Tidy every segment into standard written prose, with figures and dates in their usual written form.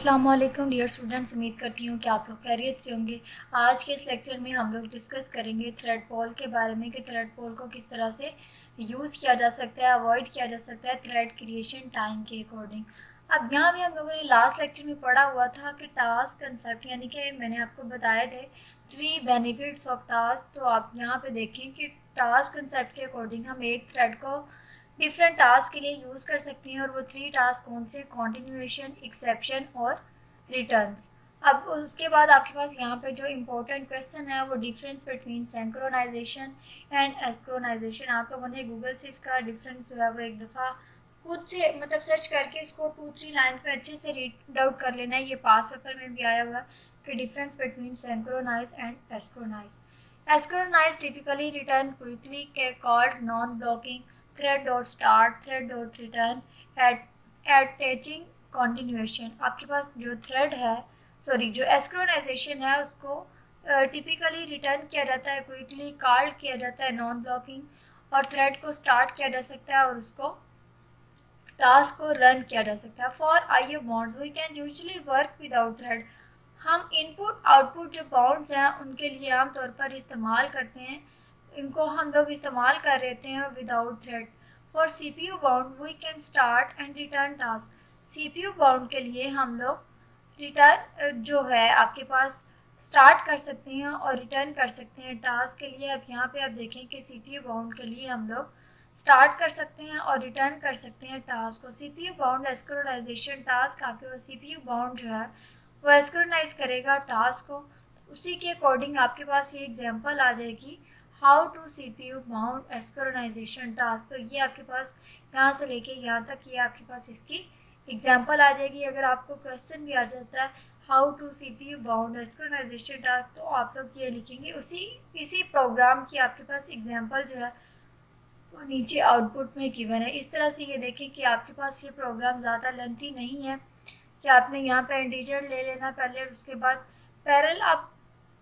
अस्सलाम वालेकुम dear students, उम्मीद करती हूँ कि आप लोग खैरियत से होंगे। आज के इस लेक्चर में हम लोग डिस्कस करेंगे थ्रेड पोल के बारे में कि थ्रेड पोल को किस तरह से यूज़ किया जा सकता है, अवॉइड किया जा सकता है थ्रेड क्रिएशन टाइम के अकॉर्डिंग। अब यहाँ भी हम लोगों ने लास्ट लेक्चर में पढ़ा हुआ था कि टास्क कंसेप्ट, यानी कि मैंने आपको बताए थे 3 बेनिफिट्स ऑफ टास्क। तो आप यहाँ पे देखें कि टास्क कंसेप्ट के अकॉर्डिंग हम एक थ्रेड को डिफरेंट टास्क के लिए यूज़ कर सकते हैं, और वो 3 टास्क कौन से, कॉन्टिन्यूएशन, एक्सेप्शन और रिटर्न्स। अब उसके बाद आपके पास यहाँ पे जो इम्पोर्टेंट क्वेश्चन है वो डिफरेंस बिटवीन सिंक्रोनाइजेशन एंड एस्क्रोनाइजेशन। आप लोगों ने गूगल से इसका डिफरेंस जो है वो एक दफ़ा खुद से मतलब सर्च करके इसको 2-3 लाइन्स में अच्छे से रीड आउट कर लेना है। ये पास पेपर में भी आया हुआ है कि difference between synchronize and asynchronize. Asynchronize typically return quickly के called non blocking thread.start thread.return attaching continuation। आपके पास जो थ्रेड है, सॉरी जो एस्क्रोनाइजेशन है, उसको टिपिकली रिटर्न किया जाता है, क्विकली कॉल किया जाता है नॉन ब्लॉकिंग, और थ्रेड को स्टार्ट किया जा सकता है और उसको टास्क को रन किया जा सकता है। For IO bonds we can usually work without thread. हम इनपुट आउटपुट जो बाउंड्स हैं उनके लिए आमतौर पर इस्तेमाल करते हैं, इनको हम लोग इस्तेमाल कर लेते हैं without thread. For CPU bound we can start and return task. CPU bound के लिए हम लोग रिटर्न जो है आपके पास स्टार्ट कर सकते हैं और रिटर्न कर सकते हैं टास्क के लिए। अब यहाँ पे आप देखें कि CPU बाउंड के लिए हम लोग स्टार्ट कर सकते हैं और रिटर्न कर सकते हैं टास्क को। CPU बाउंड एस्क्रोनाइजेशन टास्क, आपके पास CPU बाउंड जो है वो एस्क्रोनाइज करेगा टास्क को। उसी के अकॉर्डिंग आपके पास ये एग्जांपल आ जाएगी, how to CPU bound asynchronization task. तो ये आपके पास यहाँ से लेके यहाँ तक ये आपके पास इसकी एग्जांपल आ जाएगी। अगर आपको क्वेश्चन भी आ जाता है how to CPU bound asynchronization task, तो आप लोग ये लिखेंगे। इसी प्रोग्राम की आपके पास एग्जाम्पल जो है वो नीचे आउटपुट में गिवन है। इस तरह से ये देखें कि आपके पास ये प्रोग्राम ज़्यादा लेंथी नहीं है कि आपने यहाँ पे इंटीजर ले लेना पहले और उसके बाद पैरेलल। आप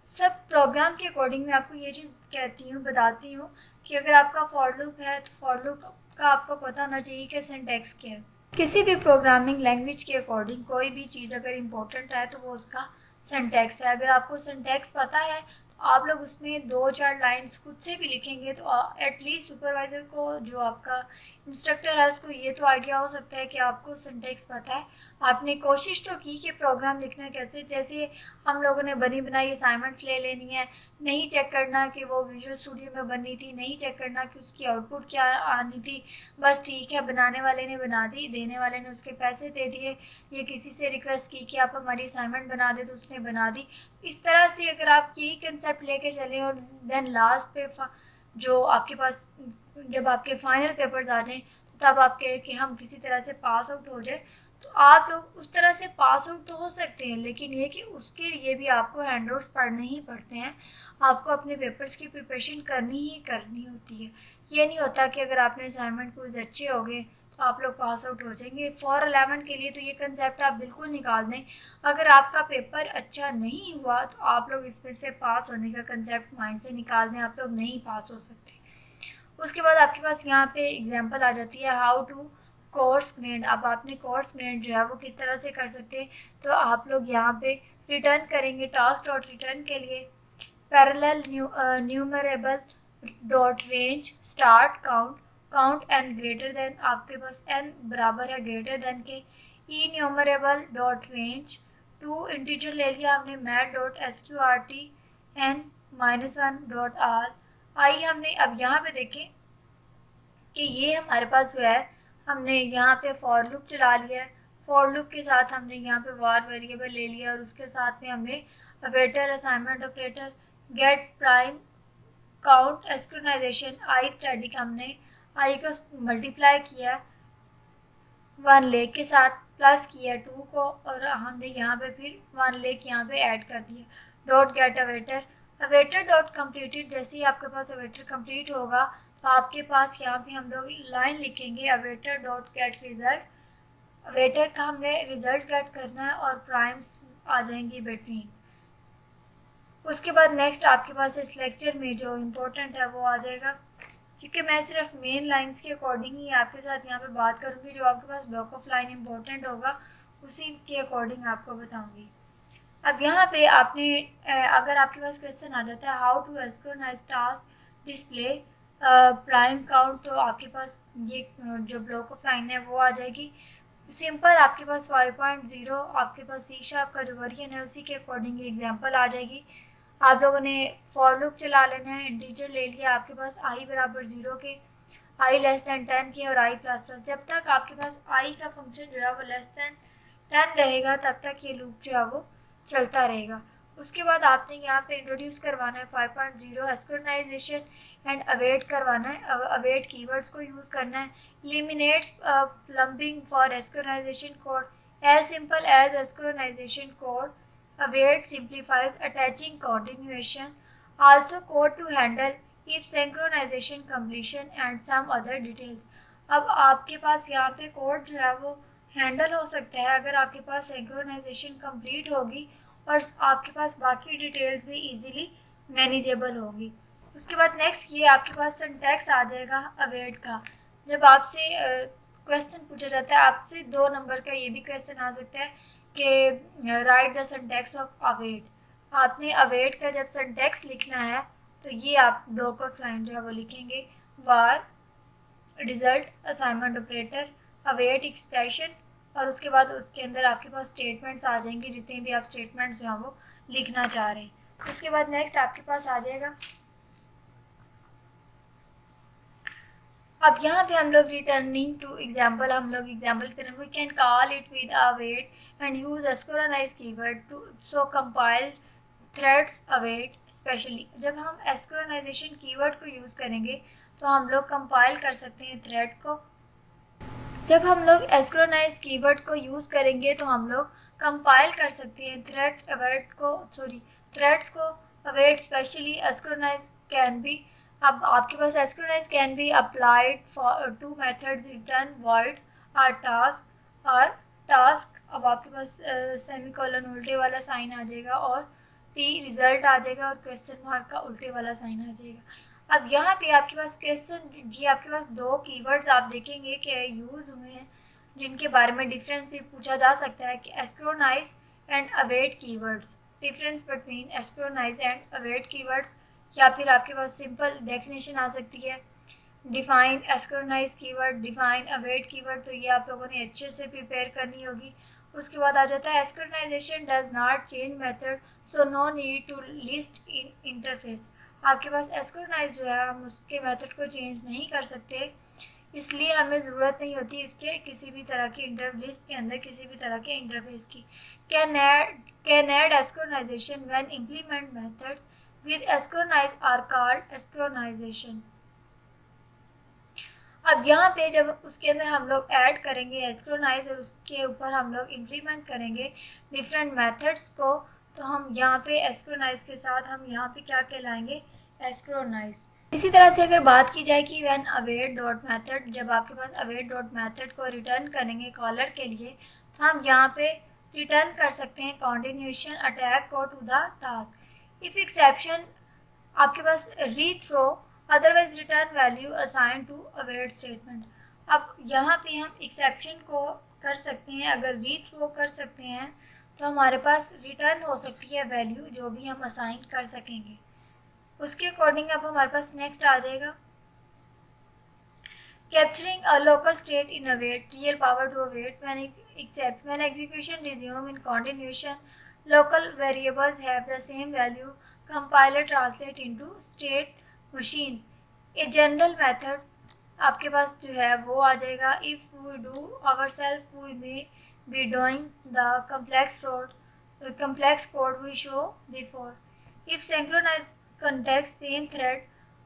सब प्रोग्राम के अकॉर्डिंग मैं आपको ये चीज़ कहती हूँ, बताती हूँ कि अगर आपका फॉर लूप है तो फॉर लूप का आपको पता होना चाहिए कि सिंटैक्स क्या है। किसी भी प्रोग्रामिंग लैंग्वेज के अकॉर्डिंग कोई भी चीज़ अगर इम्पोर्टेंट है तो वो उसका सिंटैक्स है। अगर आपको सिंटैक्स पता है तो आप लोग उसमें 2-4 लाइन्स खुद से भी लिखेंगे तो एटलीस्ट सुपरवाइज़र को, जो आपका इंस्ट्रक्टर है, उसको ये तो आइडिया हो सकता है कि आपको सिंटैक्स पता है। आपने कोशिश तो की कि प्रोग्राम लिखना कैसे, जैसे हम लोगों ने बनी बनाई असाइनमेंट्स ले लेनी है, नहीं चेक करना कि वो विजुअल स्टूडियो में बनी थी, नहीं चेक करना कि उसकी आउटपुट क्या आनी थी, बस ठीक है बनाने वाले ने बना दी, देने वाले ने उसके पैसे दे दिए, ये किसी से रिक्वेस्ट की कि आप हमारी असाइनमेंट बना दे तो उसने बना दी। इस तरह से अगर आप यही कंसेप्ट लेके चलें और देन लास्ट पे जो आपके पास जब आपके फाइनल पेपर्स आ जाएं तब आप कहें कि हम किसी तरह से पास आउट हो जाए, तो आप लोग उस तरह से पास आउट तो हो सकते हैं, लेकिन ये कि उसके लिए भी आपको हैंडआउट्स पढ़ने ही पड़ते हैं। आपको अपने पेपर्स की प्रिपरेशन करनी ही करनी होती है। ये नहीं होता कि अगर आपने असाइनमेंट कुछ अच्छे हो गए तो आप लोग पास आउट हो जाएंगे। फॉर 11 के लिए तो ये कंसेप्ट आप बिल्कुल निकाल दें। अगर आपका पेपर अच्छा नहीं हुआ तो आप लोग इसमें से पास होने का कंसेप्ट माइंड से निकाल दें, आप लोग नहीं पास हो सकते। उसके बाद आपके पास यहाँ पे एग्जांपल आ जाती है हाउ टू कोर्स ग्रेड। अब आपने कोर्स ग्रेड जो है वो किस तरह से कर सकते हैं, तो आप लोग यहाँ पे रिटर्न करेंगे टास्क डॉट रिटर्न के लिए parallel enumerable dot range start count count N greater than, आपके पास एन बराबर है ग्रेटर देन के, enumerable dot range to integer ले लिया हमने math dot SQRT N -1 dot R. आइए हमने अब यहाँ पे देखें कि ये हमारे पास जो है हमने यहाँ पे फॉर लूप चला लिया है। फॉर लूप के साथ हमने यहाँ पे वार वेरिएबल ले लिया और उसके साथ में हमने awaiter, assignment operator, get, prime, count, asynchronization, I static, हमने आई को मल्टीप्लाई किया 1 लेक के साथ, प्लस किया 2 को, और हमने यहाँ पे फिर 1 लेक यहाँ पे ऐड कर दिया। Dot get awaiter, awaiter dot completed. जैसे ही आपके पास अवेटर कंप्लीट होगा तो आपके पास यहाँ पे हम लोग लाइन लिखेंगे अवेटर डॉट गेट रिजल्ट। अवेटर का हमने रिजल्ट गेट करना है और प्राइम्स आ जाएंगी बिटवीन। उसके बाद नेक्स्ट आपके पास इस लेक्चर में जो इम्पोर्टेंट है वो आ जाएगा, क्योंकि मैं सिर्फ मेन लाइंस के अकॉर्डिंग ही आपके साथ यहाँ पे बात करूँगी। जो आपके पास ब्लॉक ऑफ लाइन इम्पोर्टेंट होगा उसी के अकॉर्डिंग आपको बताऊंगी। अब यहाँ पे आपने अगर आपके पास क्वेश्चन आ जाता है how to asynchronize task display prime count, तो आपके पास ये जो ब्लॉक ऑफ लाइन है वो आ जाएगी। सिंपल आपके पास 5.0 आपके पास सी शार्प का जो वर्जन है उसी के अकॉर्डिंग एग्जांपल आ जाएगी। आप लोगों ने फॉर लूप चला लेना है, इंटीजर ले लिया आपके पास आई बराबर 0 के, आई लेस दैन 10 के और आई प्लस प्लस। जब तक आपके पास आई का फंक्शन जो है वो लेस दैन 10 रहेगा तब तक ये लूप जो है वो चलता रहेगा। उसके बाद आपने यहाँ पे इंट्रोड्यूस करवाना है 5.0 एस्क्रोनाइजेशन एंड अवेट करवाना है, अवेट कीवर्ड्स को यूज़ करना है। eliminates plumbing for synchronization code as simple as synchronization code. Await simplifies attaching continuation. Also code to handle if synchronization completion and some other details. अब आपके पास यहाँ पे कोड जो है वो हैंडल हो सकता है अगर आपके पास सिंक्रोनाइजेशन कंप्लीट होगी और आपके पास बाकी डिटेल्स भी इजीली मैनेजेबल होंगी। उसके बाद नेक्स्ट ये आपके पास सिंटैक्स आ जाएगा अवेट का। जब आपसे क्वेश्चन पूछा जाता है, आपसे 2 नंबर का ये भी क्वेश्चन आ सकता है कि right the syntax of await. आपने अवेट का जब सिंटैक्स लिखना है तो ये आप ब्लॉक ऑफ लाइन जो है वो लिखेंगे, var result assignment operator await expression, और उसके बाद उसके अंदर आपके पास स्टेटमेंट्स आ जाएंगे जितने भी आप स्टेटमेंट्स जो हैं वो लिखना चाह रहे हैं। उसके बाद नेक्स्ट आपके पास आ जाएगा, अब यहाँ पे हम लोग रिटर्निंग टू एग्जाम्पल हम लोग एग्जाम्पल करेंगे। We can call it with await and use asynchronize keyword to so compile threads await specially. जब हम एस्क्रोनाइजेशन कीवर्ड को यूज़ करेंगे तो हम लोग कंपाइल कर सकते हैं थ्रेड को। जब हम लोग एस्क्रोनाइज कीवर्ड को यूज़ करेंगे तो हम लोग कंपाइल कर सकते हैं थ्रेड्स को await specially. Asynchronize can be, अब आपके पास asynchronize can be applied for 2 methods return void और टास्क। अब आपके पास सेमीकोलन उल्टे वाला साइन आ जाएगा और टी रिजल्ट आ जाएगा और क्वेश्चन मार्क का उल्टे वाला साइन आ जाएगा। अब यहाँ पे आपके पास क्वेश्चन ये आपके पास 2 कीवर्ड्स आप देखेंगे कि यूज़ हुए हैं जिनके बारे में डिफरेंस भी पूछा जा सकता है कि asynchronize and await keywords, difference between asynchronize and await keywords, या फिर आपके पास सिंपल डेफिनेशन आ सकती है define asynchronize keyword, define await keyword, तो ये आप लोगों ने अच्छे से प्रिपेयर करनी होगी। उसके बाद आ जाता है asynchronization does not change method so no need to list in interface. आपके पास एस्क्रोनाइज जो है हम उसके मेथड को चेंज नहीं कर सकते, इसलिए हमें ज़रूरत नहीं होती इसके किसी भी तरह की लिस्ट के अंदर किसी भी तरह के इंटरफेस की। Can add asynchronization when implement methods with asynchronize are called asynchronization. अब यहाँ पे जब उसके अंदर हम लोग ऐड करेंगे एस्क्रोनाइज और उसके ऊपर हम लोग इम्प्लीमेंट करेंगे डिफरेंट मेथड्स को, तो हम यहाँ पे एस्क्रोनाइज के साथ हम यहाँ पे क्या कहलाएंगे, एस्क्रोनाइज। इसी तरह से अगर बात की जाए कि व्हेन अवेट डॉट मेथड, जब आपके पास अवेट डॉट मेथड को रिटर्न करेंगे कॉलर के लिए तो हम यहाँ पे रिटर्न कर सकते हैं कॉन्टिन्यूशन अटैक को to the task. If exception आपके पास rethrow otherwise return value assign to await statement. अब यहाँ पे हम एक्सेप्शन को कर सकते हैं, अगर रीथ्रो कर सकते हैं तो हमारे पास रिटर्न हो सकती है वैल्यू जो भी हम असाइन कर सकेंगे। उसके अकॉर्डिंग अब हमारे पास नेक्स्ट आ जाएगा capturing a local state in await real power to await when execution resume in continuation local variables have the same value compiler translate into state machines. A general method आपके पास जो है वो आ जाएगा if we do ourselves we may be doing the complex code we show before. If synchronized context same thread,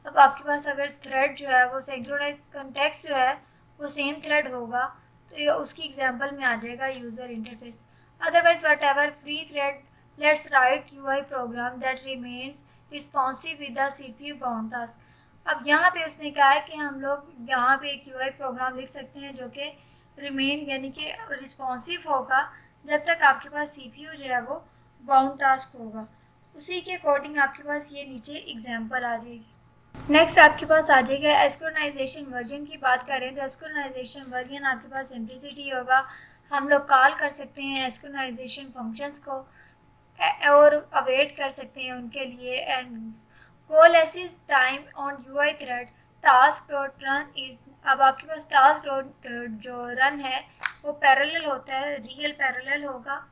अब आपके पास अगर थ्रेड जो है वो सिंक्रोनाइज कंटेक्स्ट जो है वो सेम थ्रेड होगा तो ये उसकी एग्जांपल में आ जाएगा user interface. Otherwise whatever free thread let's write UI program that remains responsive with the CPU bound task. अब यहाँ पे उसने कहा है कि हम लोग यहाँ पे एक यूआई प्रोग्राम लिख सकते हैं जो कि रिमेन यानी कि रिस्पॉन्सिव होगा जब तक आपके पास CPU जो है वो बाउंड टास्क होगा। उसी के अकॉर्डिंग आपके पास ये नीचे एग्जांपल आ जाएगी। नेक्स्ट आपके पास आ जाएगा एस्क्रोनाइजेशन वर्जन की बात करें तो एस्क्रोनाइजेशन वर्जन आपके पास सिंप्लिसिटी होगा, हम लोग कॉल कर सकते हैं एस्क्रोनाइजेशन फंक्शंस को और अवेट कर सकते हैं उनके लिए। And goal as is time on UI thread task dot run is, अब आपके पास टास्क डॉट जो रन है वो पैरेलल होता है, रियल पैरेलल होगा।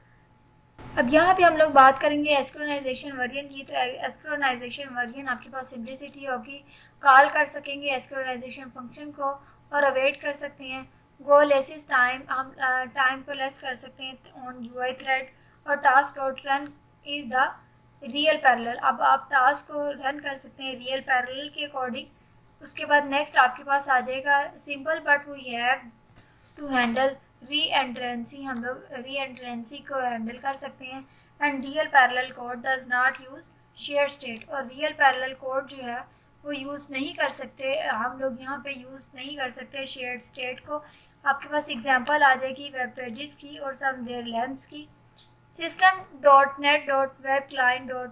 अब यहाँ पे हम लोग बात करेंगे एस्क्रोनाइजेशन वर्जन की। तो एस्क्रोनाइजेशन वर्जन आपके पास सिंप्लिसिटी होगी, कॉल कर सकेंगे एस्क्रोनाइजेशन फंक्शन को और अवेट कर सकते हैं। गोल एसिस टाइम, हम टाइम को लेस कर सकते हैं ऑन यूआई थ्रेड, और task dot run is the real parallel. अब आप टास्क को रन कर सकते हैं रियल पैरेलल के अकॉर्डिंग। उसके बाद नेक्स्ट आपके पास आ जाएगा simple but we have to handle reentrancy, हम लोग री एंट्रेंसी को हैंडल कर सकते हैं। And real parallel code does not use share state, और रियल पैरेलल कोड जो है वो यूज़ नहीं कर सकते, हम लोग यहाँ पे यूज़ नहीं कर सकते शेयर स्टेट को। आपके पास एग्जांपल आ जाएगी वेब पेजेस की और सम देयर लेंथ्स की। System dot net dot web client dot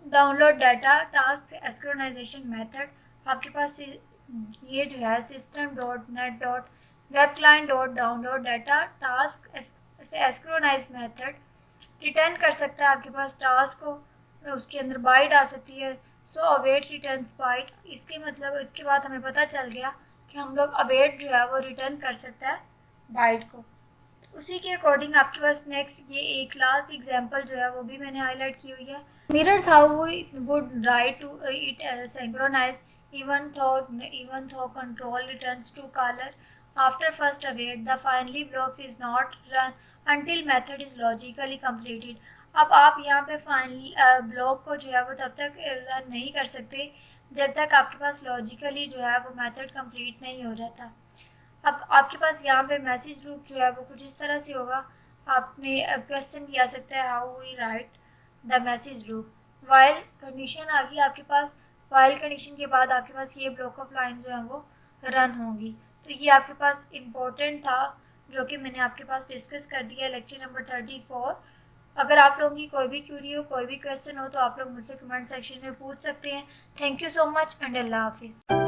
download data task asynchronization method, आपके पास ये जो है system dot net dot web client dot download data task asynchronize method return कर सकता है आपके पास टास्क को, उसके अंदर बाइट आ सकती है। सो अवेट रिटर्न्स बाइट, इसके मतलब इसके बाद हमें पता चल गया कि हम लोग अवेट जो है वो रिटर्न कर सकता है बाइट को। उसी के अकॉर्डिंग आपके पास नेक्स्ट ये एक लास्ट एग्जांपल जो है वो भी मैंने हाईलाइट की हुई है। Mirrors how we would write to it synchronize even though control returns to caller after first await, the finally blocks is not run until method is logically completed। अब आप यहाँ पे फाइनली ब्लॉक को जो है वो तब तक रन नहीं कर सकते जब तक आपके पास लॉजिकली जो है वो मेथड कंप्लीट नहीं हो जाता। अब आपके पास यहाँ पे मैसेज लूप जो है वो कुछ इस तरह से होगा। आपने क्वेश्चन किया सकता है how we write the message loop, while condition आ गई आपके पास, वाइल कंडीशन के बाद आपके पास ये ब्लॉक ऑफ लाइन जो है वो रन होंगी। तो ये आपके पास इम्पोर्टेंट था जो कि मैंने आपके पास डिस्कस कर दिया लेक्चर नंबर 34। अगर आप लोगों की कोई भी क्यूरी हो, कोई भी क्वेश्चन हो तो आप लोग मुझसे कमेंट सेक्शन में पूछ सकते हैं। Thank you so much and Allah हाफिज़।